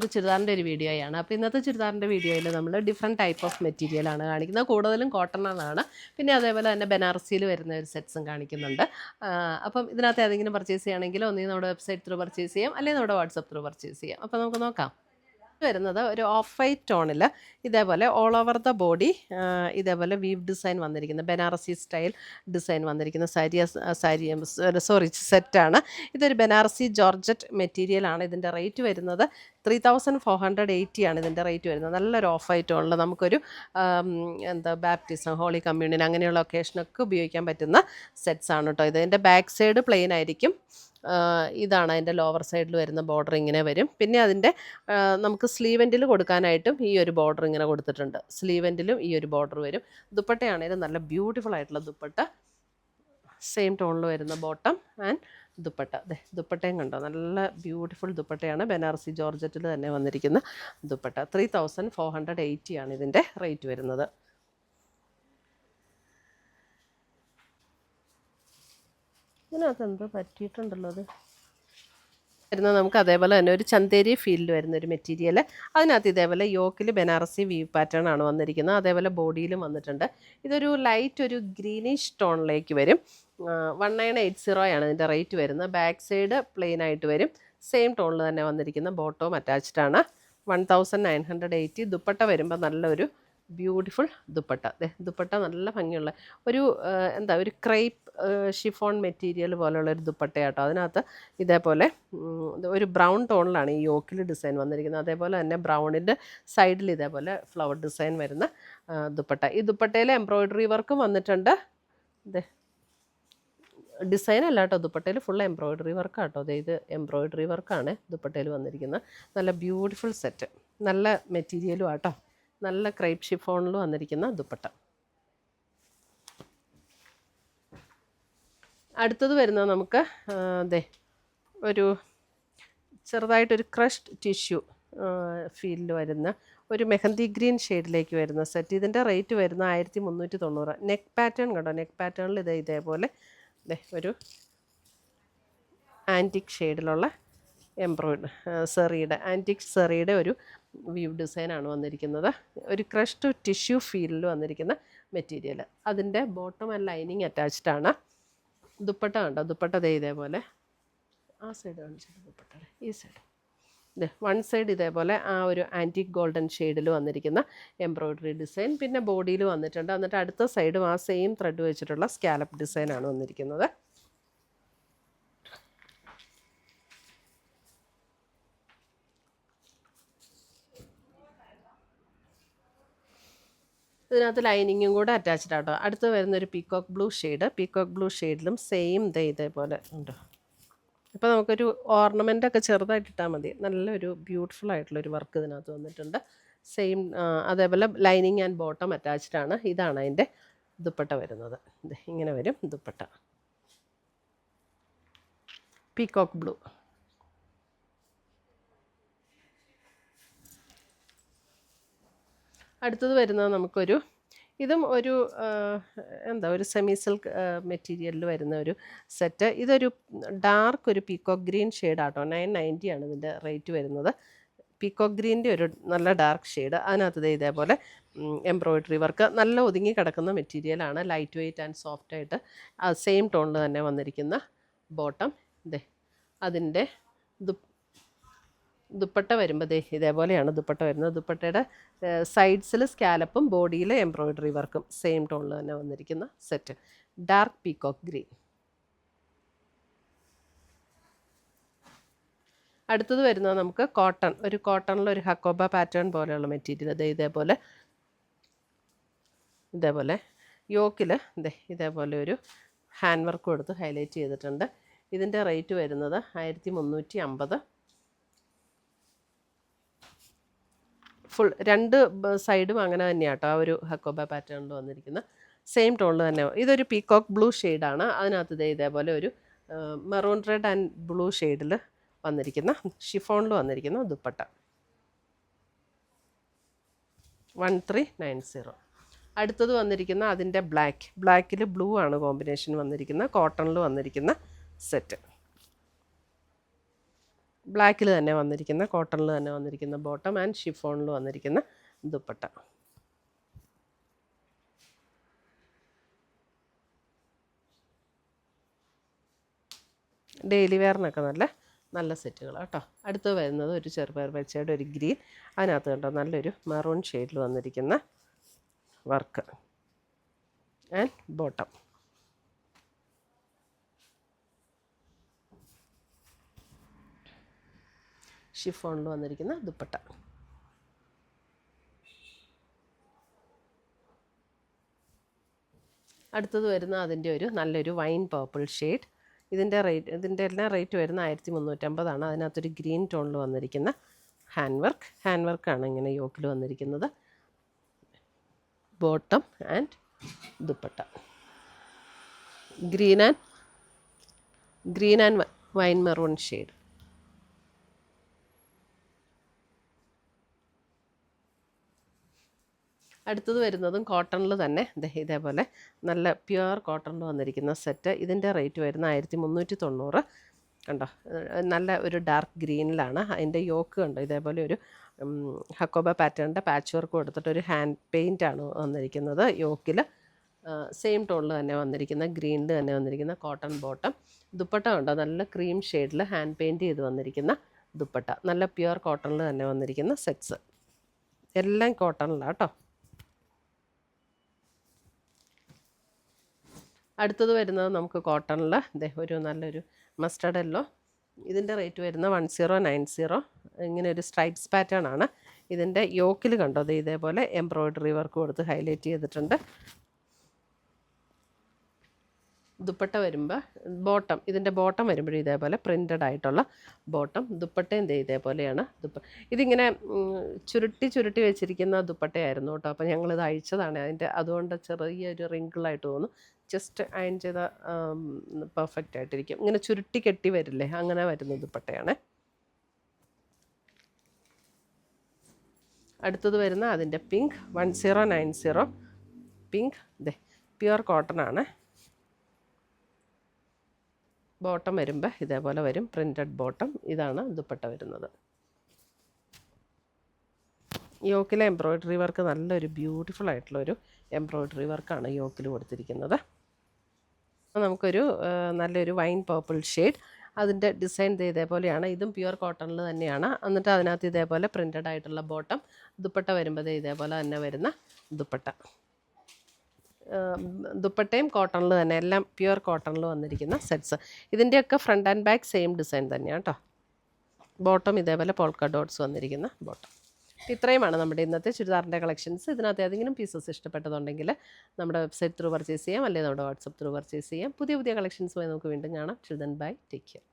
ഒരു ചുരിദാറിൻ്റെ ഒരു വീഡിയോയാണ്. അപ്പോൾ ഇന്നത്തെ ചുരിദാറിൻ്റെ വീഡിയോയിൽ നമ്മൾ ഡിഫറെൻറ്റ് ടൈപ്പ് ഓഫ് മെറ്റീരിയലാണ് കാണിക്കുന്നത്. കൂടുതലും കോട്ടണാണ്. പിന്നെ അതേപോലെ തന്നെ ബനാറസിയിൽ വരുന്ന ഒരു സെറ്റ്സും കാണിക്കുന്നുണ്ട്. അപ്പം ഇതിനകത്ത് ഏതെങ്കിലും പർച്ചേസ് ചെയ്യുകയാണെങ്കിൽ ഒന്നുകിൽ നമ്മുടെ വെബ്സൈറ്റ് ത്രൂ പർച്ചേസ് ചെയ്യാം, അല്ലെങ്കിൽ നമ്മുടെ വാട്സപ്പ് ത്രൂ പർച്ചേസ് ചെയ്യാം. അപ്പോൾ നമുക്ക് നോക്കാം. വരുന്നത് ഒരു ഓഫ് വൈറ്റ് ടോണിൽ ഇതേപോലെ ഓൾ ഓവർ ദ ബോഡി ഇതേപോലെ വീവ് ഡിസൈൻ വന്നിരിക്കുന്ന ബനാറസി സ്റ്റൈൽ ഡിസൈൻ വന്നിരിക്കുന്ന സെറ്റാണ്. ഇതൊരു ബനാറസി ജോർജറ്റ് മെറ്റീരിയലാണ്. ഇതിൻ്റെ റേറ്റ് വരുന്നത് 3480 ആണ് ഇതിൻ്റെ റേറ്റ് വരുന്നത്. നല്ലൊരു ഓഫ് വൈറ്റ് ടോണിൽ നമുക്കൊരു ബാപ്റ്റിസം, ഹോളി കമ്മ്യൂണിയൻ അങ്ങനെയുള്ള ഒക്കേഷനൊക്കെ ഉപയോഗിക്കാൻ പറ്റുന്ന സെറ്റ്സാണ് കേട്ടോ. ഇതിൻ്റെ ബാക്ക് സൈഡ് പ്ലെയിൻ ആയിരിക്കും. ഇതാണ് അതിൻ്റെ ലോവർ സൈഡിൽ വരുന്ന ബോർഡർ ഇങ്ങനെ വരും. പിന്നെ അതിൻ്റെ നമുക്ക് സ്ലീവ് എൻഡിൽ കൊടുക്കാനായിട്ടും ഈ ഒരു ബോർഡർ ഇങ്ങനെ കൊടുത്തിട്ടുണ്ട്. സ്ലീവ് എൻഡിലും ഈ ഒരു ബോർഡർ വരും. ദുപ്പട്ടയാണേലും നല്ല ബ്യൂട്ടിഫുൾ ആയിട്ടുള്ള ദുപ്പട്ട, സെയിം ടോണിൽ വരുന്ന ബോട്ടം ആൻഡ് ദുപ്പട്ട. ദുപ്പട്ടയും കണ്ടോ, നല്ല ബ്യൂട്ടിഫുൾ ദുപ്പട്ടയാണ്. ബനാറസി ജോർജറ്റിൽ തന്നെ വന്നിരിക്കുന്ന ദുപ്പട്ട. 3480 ആണ് ഇതിൻ്റെ റേറ്റ് വരുന്നത്. ഇതിനകത്ത് എന്തോ പറ്റിയിട്ടുണ്ടല്ലോ. അത് വരുന്നത് നമുക്ക് അതേപോലെ തന്നെ ഒരു ചന്തേരി ഫീൽഡ് വരുന്നൊരു മെറ്റീരിയൽ. അതിനകത്ത് ഇതേപോലെ യോക്കിൽ ബനാറസി വീവ് പാറ്റേൺ ആണ് വന്നിരിക്കുന്നത്. അതേപോലെ ബോഡിയിലും വന്നിട്ടുണ്ട്. ഇതൊരു ലൈറ്റ് ഒരു ഗ്രീനിഷ് ടോണിലേക്ക് വരും. 1980 ആണ് ഇതിൻ്റെ റേറ്റ് വരുന്നത്. ബാക്ക് സൈഡ് പ്ലെയിൻ ആയിട്ട് വരും. സെയിം ടോണിൽ തന്നെ വന്നിരിക്കുന്ന ബോട്ടവും അറ്റാച്ച്ഡ് ആണ്. 1980. ദുപ്പട്ട വരുമ്പോൾ നല്ലൊരു ബ്യൂട്ടിഫുൾ ദുപ്പട്ട. ദുപ്പട്ട നല്ല ഭംഗിയുള്ള ഒരു ഒരു ക്രേപ്പ് ഷിഫോൺ മെറ്റീരിയൽ പോലെയുള്ള ഒരു ദുപ്പട്ടയാട്ടോ. അതിനകത്ത് ഇതേപോലെ ഒരു ബ്രൗൺ ടോണിലാണ് ഈ യോക്കിൽ ഡിസൈൻ വന്നിരിക്കുന്നത്. അതേപോലെ തന്നെ ബ്രൗണിൻ്റെ സൈഡിൽ ഇതേപോലെ ഫ്ലവർ ഡിസൈൻ വരുന്ന ദുപ്പട്ട. ഈ ദുപ്പട്ടയിൽ എംബ്രോയ്ഡറി വർക്കും വന്നിട്ടുണ്ട്. ഡിസൈൻ അല്ല കേട്ടോ, ദുപ്പട്ടയിൽ ഫുൾ എംബ്രോയ്ഡറി വർക്കാട്ടോ. ഇത് എംബ്രോയ്ഡറി വർക്കാണ് ദുപ്പട്ടയിൽ വന്നിരിക്കുന്നത്. നല്ല ബ്യൂട്ടിഫുൾ സെറ്റ്, നല്ല മെറ്റീരിയലും ആട്ടോ. നല്ല ക്രേപ്പ് ഷിഫോണിൽ വന്നിരിക്കുന്ന ദുപ്പട്ട. അടുത്തത് വരുന്നത് നമുക്ക് ഒരു ചെറുതായിട്ടൊരു ക്രഷ്ഡ് ടിഷ്യൂ ഫീലിൽ വരുന്ന ഒരു മെഹന്തി ഗ്രീൻ ഷെയ്ഡിലേക്ക് വരുന്ന സെറ്റ്. ഇതിൻ്റെ റേറ്റ് വരുന്ന 1390. നെക്ക് പാറ്റേൺ കണ്ടോ, നെക്ക് പാറ്റേണിൽ ഇതേപോലെ ഒരു ആൻറ്റിക് ഷെയ്ഡിലുള്ള ആൻറ്റിക് സെറിയുടെ ഒരു വീവ് ഡിസൈനാണ് വന്നിരിക്കുന്നത്. ഒരു ക്രഷ്ഡ് ടിഷ്യൂ ഫീലിൽ വന്നിരിക്കുന്ന മെറ്റീരിയൽ. അതിൻ്റെ ബോട്ടം ആൻഡ് ലൈനിങ് അറ്റാച്ച്ഡ് ആണ്. ദുപ്പട്ട കണ്ടോ, ദുപ്പട്ട ഇതേപോലെ ആ സൈഡ് കാണിച്ചിട്ട് ദുപ്പട്ട ഈ സൈഡ് വൺ സൈഡ് ഇതേപോലെ ആ ഒരു ആൻറ്റിക് ഗോൾഡൻ ഷെയ്ഡിൽ വന്നിരിക്കുന്ന എംബ്രോയ്ഡറി ഡിസൈൻ. പിന്നെ ബോഡിയിൽ വന്നിട്ടുണ്ട്. എന്നിട്ട് അടുത്ത സൈഡും ആ സെയിം ത്രെഡ് വെച്ചിട്ടുള്ള സ്കാലപ്പ് ഡിസൈനാണ് വന്നിരിക്കുന്നത്. ഇതിനകത്ത് ലൈനിങ്ങും കൂടെ അറ്റാച്ച്ഡ് ആട്ടോ. അടുത്ത് വരുന്നൊരു peacock blue shade. Peacock blue ഷെയ്ഡിലും സെയിം ഇതേപോലെ ഉണ്ട്. അപ്പോൾ നമുക്കൊരു ഓർണമെൻ്റൊക്കെ ചെറുതായിട്ട് ഇട്ടാൽ മതി. നല്ലൊരു ബ്യൂട്ടിഫുൾ ആയിട്ടുള്ളൊരു വർക്ക് ഇതിനകത്ത് വന്നിട്ടുണ്ട്. സെയിം അതേപോലെ ലൈനിങ് ആൻഡ് ബോട്ടം അറ്റാച്ച്ഡ് ആണ്. ഇതാണ് അതിൻ്റെ ദുപ്പട്ട വരുന്നത്. ഇങ്ങനെ വരും ദുപ്പട്ട, പീക്കോക്ക് ബ്ലൂ. അടുത്തത് വരുന്നത് നമുക്കൊരു ഇതും ഒരു ഒരു സെമി സിൽക്ക് മെറ്റീരിയലിൽ വരുന്ന ഒരു സെറ്റ്. ഇതൊരു ഡാർക്ക് ഒരു പീക്കോക്ക് ഗ്രീൻ ഷെയ്ഡാട്ടോ. 990 ആണ് ഇതിൻ്റെ റേറ്റ് വരുന്നത്. പീക്കോക്ക് ഗ്രീൻ്റെ ഒരു നല്ല ഡാർക്ക് ഷെയ്ഡ്. അതിനകത്ത് ഇതേപോലെ എംബ്രോയ്ഡറി വർക്ക്. നല്ല ഒതുങ്ങി കിടക്കുന്ന മെറ്റീരിയലാണ്. ലൈറ്റ് വെയ്റ്റ് ആൻഡ് സോഫ്റ്റ് ആയിട്ട് സെയിം ടോണിൽ തന്നെ വന്നിരിക്കുന്ന ബോട്ടം. അതിൻ്റെ ദുപ്പട്ട വരുമ്പോൾ ഇതേപോലെയാണ് ദുപ്പട്ട വരുന്നത്. ദുപ്പട്ടയുടെ സൈഡ്സിൽ സ്കാലപ്പും ബോഡിയിൽ എംബ്രോയ്ഡറി വർക്കും സെയിം ടോണിൽ തന്നെ വന്നിരിക്കുന്ന സെറ്റ്. Dark peacock green. അടുത്തത് വരുന്നത് നമുക്ക് കോട്ടൺ. ഒരു കോട്ടണിലൊരു ഹക്കോബ പാറ്റേൺ പോലെയുള്ള മെറ്റീരിയൽ. ഇതേപോലെ യോക്കിൽ ഇതേപോലെ ഒരു ഹാൻഡ് വർക്ക് കൊടുത്ത് ഹൈലൈറ്റ് ചെയ്തിട്ടുണ്ട്. ഇതിൻ്റെ റേറ്റ് വരുന്നത് 1350. ഫുൾ രണ്ട് സൈഡും അങ്ങനെ തന്നെയാണ് കേട്ടോ. ആ ഒരു ഹക്കോബ പാറ്റേണിൽ വന്നിരിക്കുന്ന സെയിം ടോണിൽ തന്നെ. ഇതൊരു പീക്കോക്ക് ബ്ലൂ ഷെയ്ഡാണ്. അതിനകത്ത് ഇതേപോലെ ഒരു മെറൂൺ റെഡ് ആൻഡ് ബ്ലൂ ഷെയ്ഡിൽ വന്നിരിക്കുന്ന ഷിഫോണിൽ വന്നിരിക്കുന്ന ദുപ്പട്ട. 1390. അടുത്തത് വന്നിരിക്കുന്ന അതിൻ്റെ ബ്ലാക്കിൽ ബ്ലൂ ആണ് കോമ്പിനേഷൻ വന്നിരിക്കുന്ന കോട്ടണിൽ വന്നിരിക്കുന്ന സെറ്റ്. ബ്ലാക്കിൽ തന്നെ വന്നിരിക്കുന്ന, കോട്ടണിൽ തന്നെ വന്നിരിക്കുന്ന ബോട്ടം ആൻഡ് ഷിഫോണിൽ വന്നിരിക്കുന്ന ദുപ്പട്ട. ഡെയിലി വെയറിനൊക്കെ നല്ല സെറ്റുകൾ കേട്ടോ. അടുത്ത് വരുന്നത് ഒരു ചെറുപയർ പച്ചയുടെ ഒരു ഗ്രീൻ, അതിനകത്ത് കണ്ടോ നല്ലൊരു മെറൂൺ ഷെയ്ഡിൽ വന്നിരിക്കുന്ന വർക്ക് ആൻഡ് ബോട്ടം. ഷിഫോണിൽ വന്നിരിക്കുന്ന ദുപ്പട്ട. അടുത്തത് വരുന്ന അതിൻ്റെ ഒരു നല്ലൊരു വൈൻ പർപ്പിൾ ഷെയ്ഡ്. ഇതിൻ്റെ എല്ലാം റേറ്റ് വരുന്ന 1350 അതിനകത്തൊരു ഗ്രീൻ ടോണിൽ വന്നിരിക്കുന്ന ഹാൻഡ് വർക്കാണ് ഇങ്ങനെ യോക്കിൽ വന്നിരിക്കുന്നത്. Bottom and dupatta. Green and wine maroon shade. അടുത്തത് വരുന്നതും കോട്ടണിൽ തന്നെ ഇതേപോലെ നല്ല പ്യുവർ കോട്ടണിൽ വന്നിരിക്കുന്ന സെറ്റ്. ഇതിൻ്റെ റേറ്റ് വരുന്ന 1390. കണ്ടോ, നല്ല ഒരു ഡാർക്ക് ഗ്രീനിലാണ്. അതിൻ്റെ യോക്ക് കണ്ടോ, ഇതേപോലെ ഒരു ഹക്കോബ പാറ്റേണിൻ്റെ പാച്ച് വർക്ക് കൊടുത്തിട്ട് ഒരു ഹാൻഡ് പെയിൻ്റാണ് വന്നിരിക്കുന്നത് യോക്കിൽ. സെയിം ടോണിൽ തന്നെ വന്നിരിക്കുന്ന, ഗ്രീനിൽ തന്നെ വന്നിരിക്കുന്ന കോട്ടൺ ബോട്ടം. ദുപ്പട്ട കണ്ടോ, നല്ല ക്രീം ഷെയ്ഡിൽ ഹാൻഡ് പെയിൻറ്റ് ചെയ്ത് വന്നിരിക്കുന്ന ദുപ്പട്ട. നല്ല പ്യുവർ കോട്ടണിൽ തന്നെ വന്നിരിക്കുന്ന സെറ്റ്സ്. എല്ലാം കോട്ടണിലാണ് കേട്ടോ. അടുത്തത് വരുന്നത് നമുക്ക് കോട്ടണിൽ ഒരു നല്ലൊരു മസ്റ്റർഡ് യെല്ലോ. ഇതിൻ്റെ റേറ്റ് വരുന്ന 1090. ഇങ്ങനെ ഒരു സ്ട്രൈപ്സ് പാറ്റേൺ ആണ്. ഇതിൻ്റെ യോക്കിൽ കണ്ടോ, ഇതേപോലെ എംബ്രോയ്ഡറി വർക്ക് കൊടുത്ത് ഹൈലൈറ്റ് ചെയ്തിട്ടുണ്ട്. ദുപ്പട്ട വരുമ്പോൾ ഇതിൻ്റെ ബോട്ടം വരുമ്പോഴും ഇതേപോലെ പ്രിൻ്റഡ് ആയിട്ടുള്ള ബോട്ടം. ദുപ്പട്ടയും ഇതേപോലെയാണ്. ഇതിങ്ങനെ ചുരുട്ടി വെച്ചിരിക്കുന്ന ദുപ്പട്ടയായിരുന്നു കേട്ടോ. അപ്പോൾ ഞങ്ങളിത് അഴിച്ചതാണ്. അതുകൊണ്ട് ചെറിയൊരു റിങ്കിളായിട്ട് തോന്നുന്നു. ജസ്റ്റ് അയൺ ചെയ്ത പെർഫെക്റ്റ് ആയിട്ടിരിക്കും. ഇങ്ങനെ ചുരുട്ടി കെട്ടി വരില്ലേ, അങ്ങനെ വരുന്ന ദുപ്പട്ടയാണ്. അടുത്തത് വരുന്ന അതിൻ്റെ പിങ്ക് 1090. പിങ്ക് പ്യുവർ കോട്ടൺ ആണ്. ബോട്ടം വരുമ്പോൾ ഇതേപോലെ വരും, പ്രിൻ്റഡ് ബോട്ടം. ഇതാണ് ദുപ്പട്ട വരുന്നത്. യോക്കിലെ എംബ്രോയ്ഡറി വർക്ക് നല്ലൊരു ബ്യൂട്ടിഫുൾ ആയിട്ടുള്ളൊരു എംബ്രോയ്ഡറി വർക്കാണ് യോക്കിൽ കൊടുത്തിരിക്കുന്നത്. നമുക്കൊരു നല്ലൊരു വൈൻ പർപ്പിൾ ഷെയ്ഡ്. അതിൻ്റെ ഡിസൈൻ ഇതേപോലെയാണ്. ഇതും പ്യുവർ കോട്ടണിൽ തന്നെയാണ്. എന്നിട്ട് അതിനകത്ത് ഇതേപോലെ പ്രിൻ്റഡ് ആയിട്ടുള്ള ബോട്ടം. ദുപ്പട്ട വരുമ്പോൾ ഇതേപോലെ തന്നെ വരുന്ന ദുപ്പട്ട. ദുപ്പട്ടയും കോട്ടണിൽ തന്നെ, എല്ലാം പ്യുവർ കോട്ടണിൽ വന്നിരിക്കുന്ന സെറ്റ്സ്. ഇതിൻ്റെയൊക്കെ front and back same design തന്നെയാണ് കേട്ടോ. ബോട്ടം ഇതേപോലെ പോൾക്ക ഡോട്ട്സ് വന്നിരിക്കുന്ന ബോട്ടം. ഇത്രയുമാണ് നമ്മുടെ ഇന്നത്തെ ചുരിദാറിൻ്റെ കളക്ഷൻസ്. ഇതിനകത്ത് ഏതെങ്കിലും പീസസ് ഇഷ്ടപ്പെട്ടതുണ്ടെങ്കിൽ നമ്മുടെ വെബ്സൈറ്റ് ത്രൂ പർച്ചേസ് ചെയ്യാം, അല്ലെങ്കിൽ നമ്മുടെ വാട്സപ്പ് ത്രൂ പർച്ചേസ് ചെയ്യാം. പുതിയ കളക്ഷൻസുമായി നമുക്ക് വീണ്ടും കാണാം. ചിൽ ദെൻ ബൈ, ടേക്ക് കെയർ.